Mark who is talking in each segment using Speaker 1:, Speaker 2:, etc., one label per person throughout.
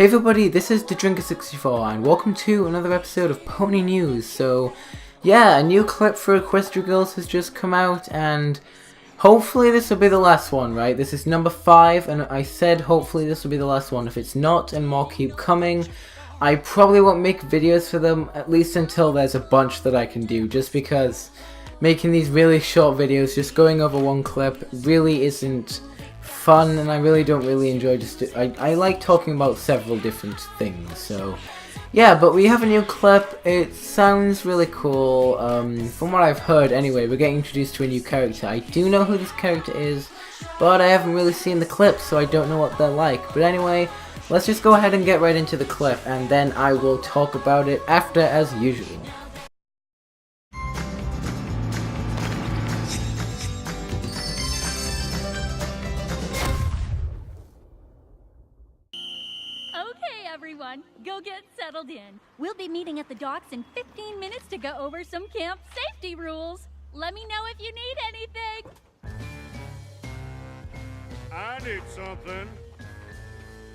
Speaker 1: Hey everybody, this is TheDrinker64 and welcome to another episode of Pony News. So, yeah, a new clip for Equestria Girls has just come out and hopefully this will be the last one, right? This is number 5 and I said hopefully this will be the last one. If it's not and more keep coming, I probably won't make videos for them at least until there's a bunch that I can do, just because making these really short videos, just going over one clip, really isn't fun, and I really don't enjoy I like talking about several different things. So yeah, but we have a new clip. It sounds really cool. From what I've heard anyway, we're getting introduced to a new character. I do know who this character is, but I haven't really seen the clip, so I don't know what they're like. But anyway, let's just go ahead and get right into the clip, and then I will talk about it after as usual.
Speaker 2: Everyone, go get settled in. We'll be meeting at the docks in 15 minutes to go over some camp safety rules. Let me know if you need anything.
Speaker 3: I need something.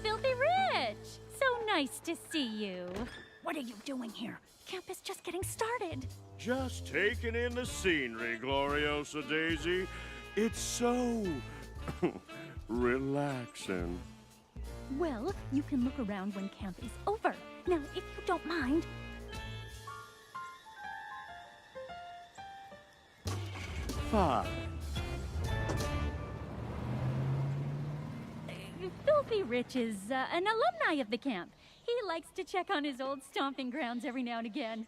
Speaker 2: Filthy Rich! So nice to see you. What are you doing here? Camp is just getting started.
Speaker 3: Just taking in the scenery, Gloriosa Daisy. It's so relaxing.
Speaker 2: Well, you can look around when camp is over. Now, if you don't mind.
Speaker 3: Fine.
Speaker 2: Filthy Rich is an alumni of the camp. He likes to check on his old stomping grounds every now and again.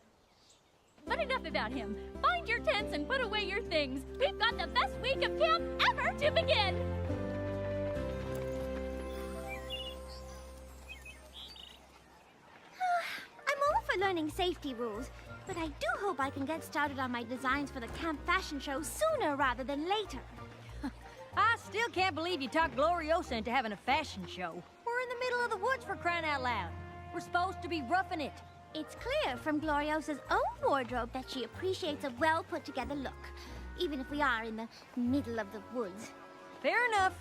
Speaker 2: But enough about him. Find your tents and put away your things. We've got the best week of camp ever to begin.
Speaker 4: Learning safety rules, but I do hope I can get started on my designs for the camp fashion show sooner rather than later.
Speaker 5: I still can't believe you talked Gloriosa into having a fashion show. We're in the middle of the woods, for crying out loud. We're supposed to be roughing it.
Speaker 4: It's clear from Gloriosa's own wardrobe that she appreciates a well-put-together look, even if we are in the middle of the woods.
Speaker 5: Fair enough.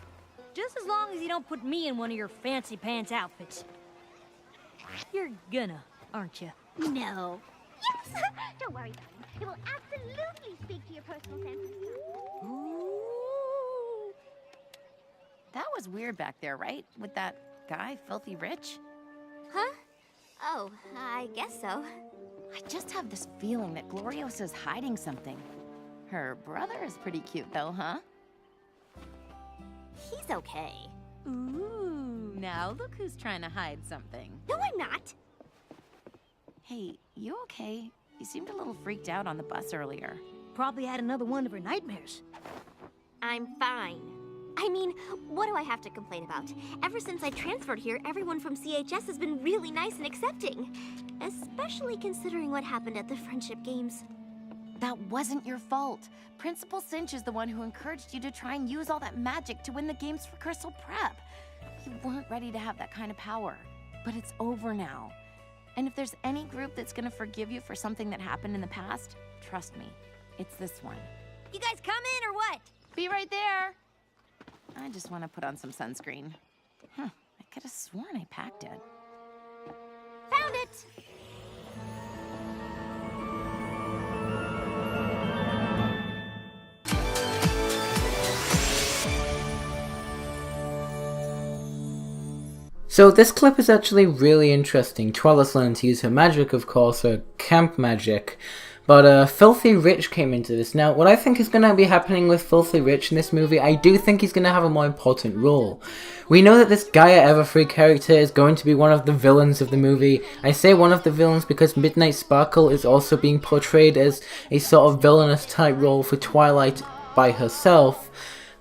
Speaker 5: Just as long as you don't put me in one of your fancy pants outfits. You're gonna, aren't you?
Speaker 4: No. Yes! Don't worry, darling. It will absolutely speak to your personal sense of style.
Speaker 6: Ooh. That was weird back there, right? With that guy, Filthy Rich?
Speaker 4: Huh? Oh, I guess so.
Speaker 6: I just have this feeling that Gloriosa's hiding something. Her brother is pretty cute though, huh?
Speaker 4: He's okay.
Speaker 6: Ooh, now look who's trying to hide something.
Speaker 4: No, I'm not.
Speaker 6: Hey, you okay? You seemed a little freaked out on the bus earlier.
Speaker 5: Probably had another one of her nightmares.
Speaker 4: I'm fine. I mean, what do I have to complain about? Ever since I transferred here, everyone from CHS has been really nice and accepting. Especially considering what happened at the friendship games.
Speaker 6: That wasn't your fault. Principal Cinch is the one who encouraged you to try and use all that magic to win the games for Crystal Prep. You weren't ready to have that kind of power. But it's over now. And if there's any group that's gonna forgive you for something that happened in the past, trust me, it's this one.
Speaker 5: You guys come in or what?
Speaker 6: Be right there. I just want to put on some sunscreen. I could have sworn I packed it.
Speaker 4: Found it!
Speaker 1: So this clip is actually really interesting. Twilight learned to use her magic, of course, her camp magic. But Filthy Rich came into this. Now, what I think is going to be happening with Filthy Rich in this movie, I do think he's going to have a more important role. We know that this Gaia Everfree character is going to be one of the villains of the movie. I say one of the villains because Midnight Sparkle is also being portrayed as a sort of villainous type role for Twilight by herself.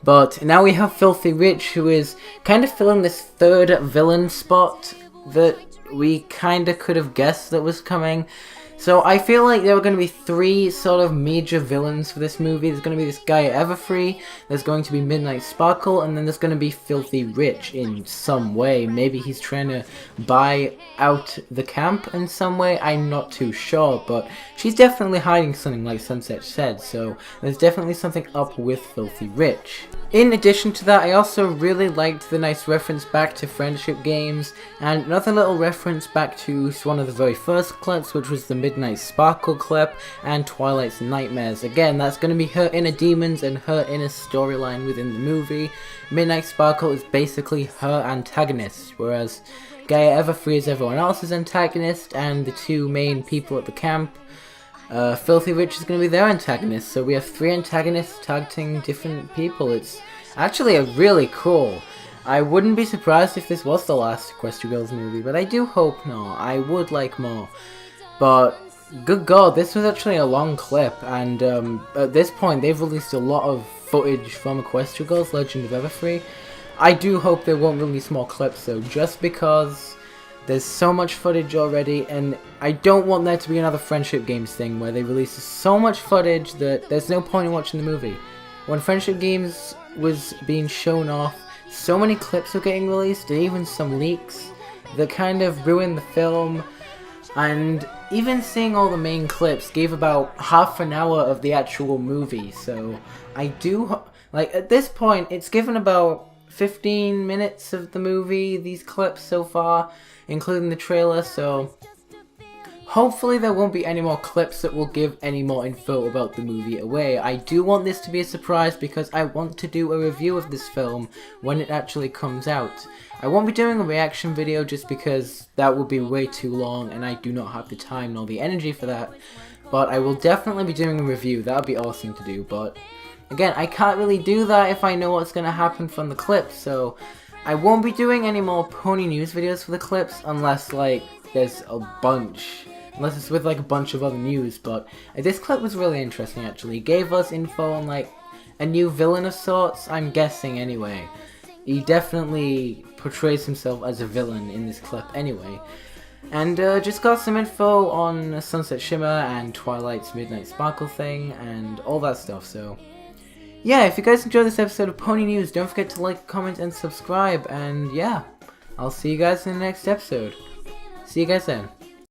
Speaker 1: But now we have Filthy Rich, who is kind of filling this third villain spot that we kind of could have guessed that was coming. So I feel like there are going to be 3 sort of major villains for this movie. There's going to be this guy Everfree, there's going to be Midnight Sparkle, and then there's going to be Filthy Rich in some way. Maybe he's trying to buy out the camp in some way, I'm not too sure, but she's definitely hiding something like Sunset said, so there's definitely something up with Filthy Rich. In addition to that, I also really liked the nice reference back to friendship games, and another little reference back to one of the very first clips, which was the Midnight Sparkle clip, and Twilight's Nightmares. Again, that's going to be her inner demons and her inner storyline within the movie. Midnight Sparkle is basically her antagonist, whereas Gaia Everfree is everyone else's antagonist, and the 2 main people at the camp, Filthy Rich is going to be their antagonist, so we have 3 antagonists targeting different people. It's actually a really cool. I wouldn't be surprised if this was the last Equestria Girls movie, but I do hope not. I would like more. But, good god, this was actually a long clip, and at this point they've released a lot of footage from Equestria Girls, Legend of Everfree. I do hope they won't release more clips though, just because there's so much footage already, and I don't want there to be another Friendship Games thing where they release so much footage that there's no point in watching the movie. When Friendship Games was being shown off, so many clips were getting released, and even some leaks that kind of ruined the film, and even seeing all the main clips gave about half an hour of the actual movie, so I do, like, at this point, it's given about 15 minutes of the movie, these clips so far, including the trailer, so hopefully there won't be any more clips that will give any more info about the movie away. I do want this to be a surprise because I want to do a review of this film when it actually comes out. I won't be doing a reaction video just because that would be way too long and I do not have the time nor the energy for that, but I will definitely be doing a review. That would be awesome to do, but again, I can't really do that if I know what's going to happen from the clips, so I won't be doing any more pony news videos for the clips unless, like, there's a bunch. Unless it's with, like, a bunch of other news, but this clip was really interesting, actually. It gave us info on, like, a new villain of sorts, I'm guessing, anyway. He definitely portrays himself as a villain in this clip, anyway. And, just got some info on Sunset Shimmer and Twilight's Midnight Sparkle thing, and all that stuff, so yeah, if you guys enjoyed this episode of Pony News, don't forget to like, comment, and subscribe, and yeah, I'll see you guys in the next episode. See you guys then.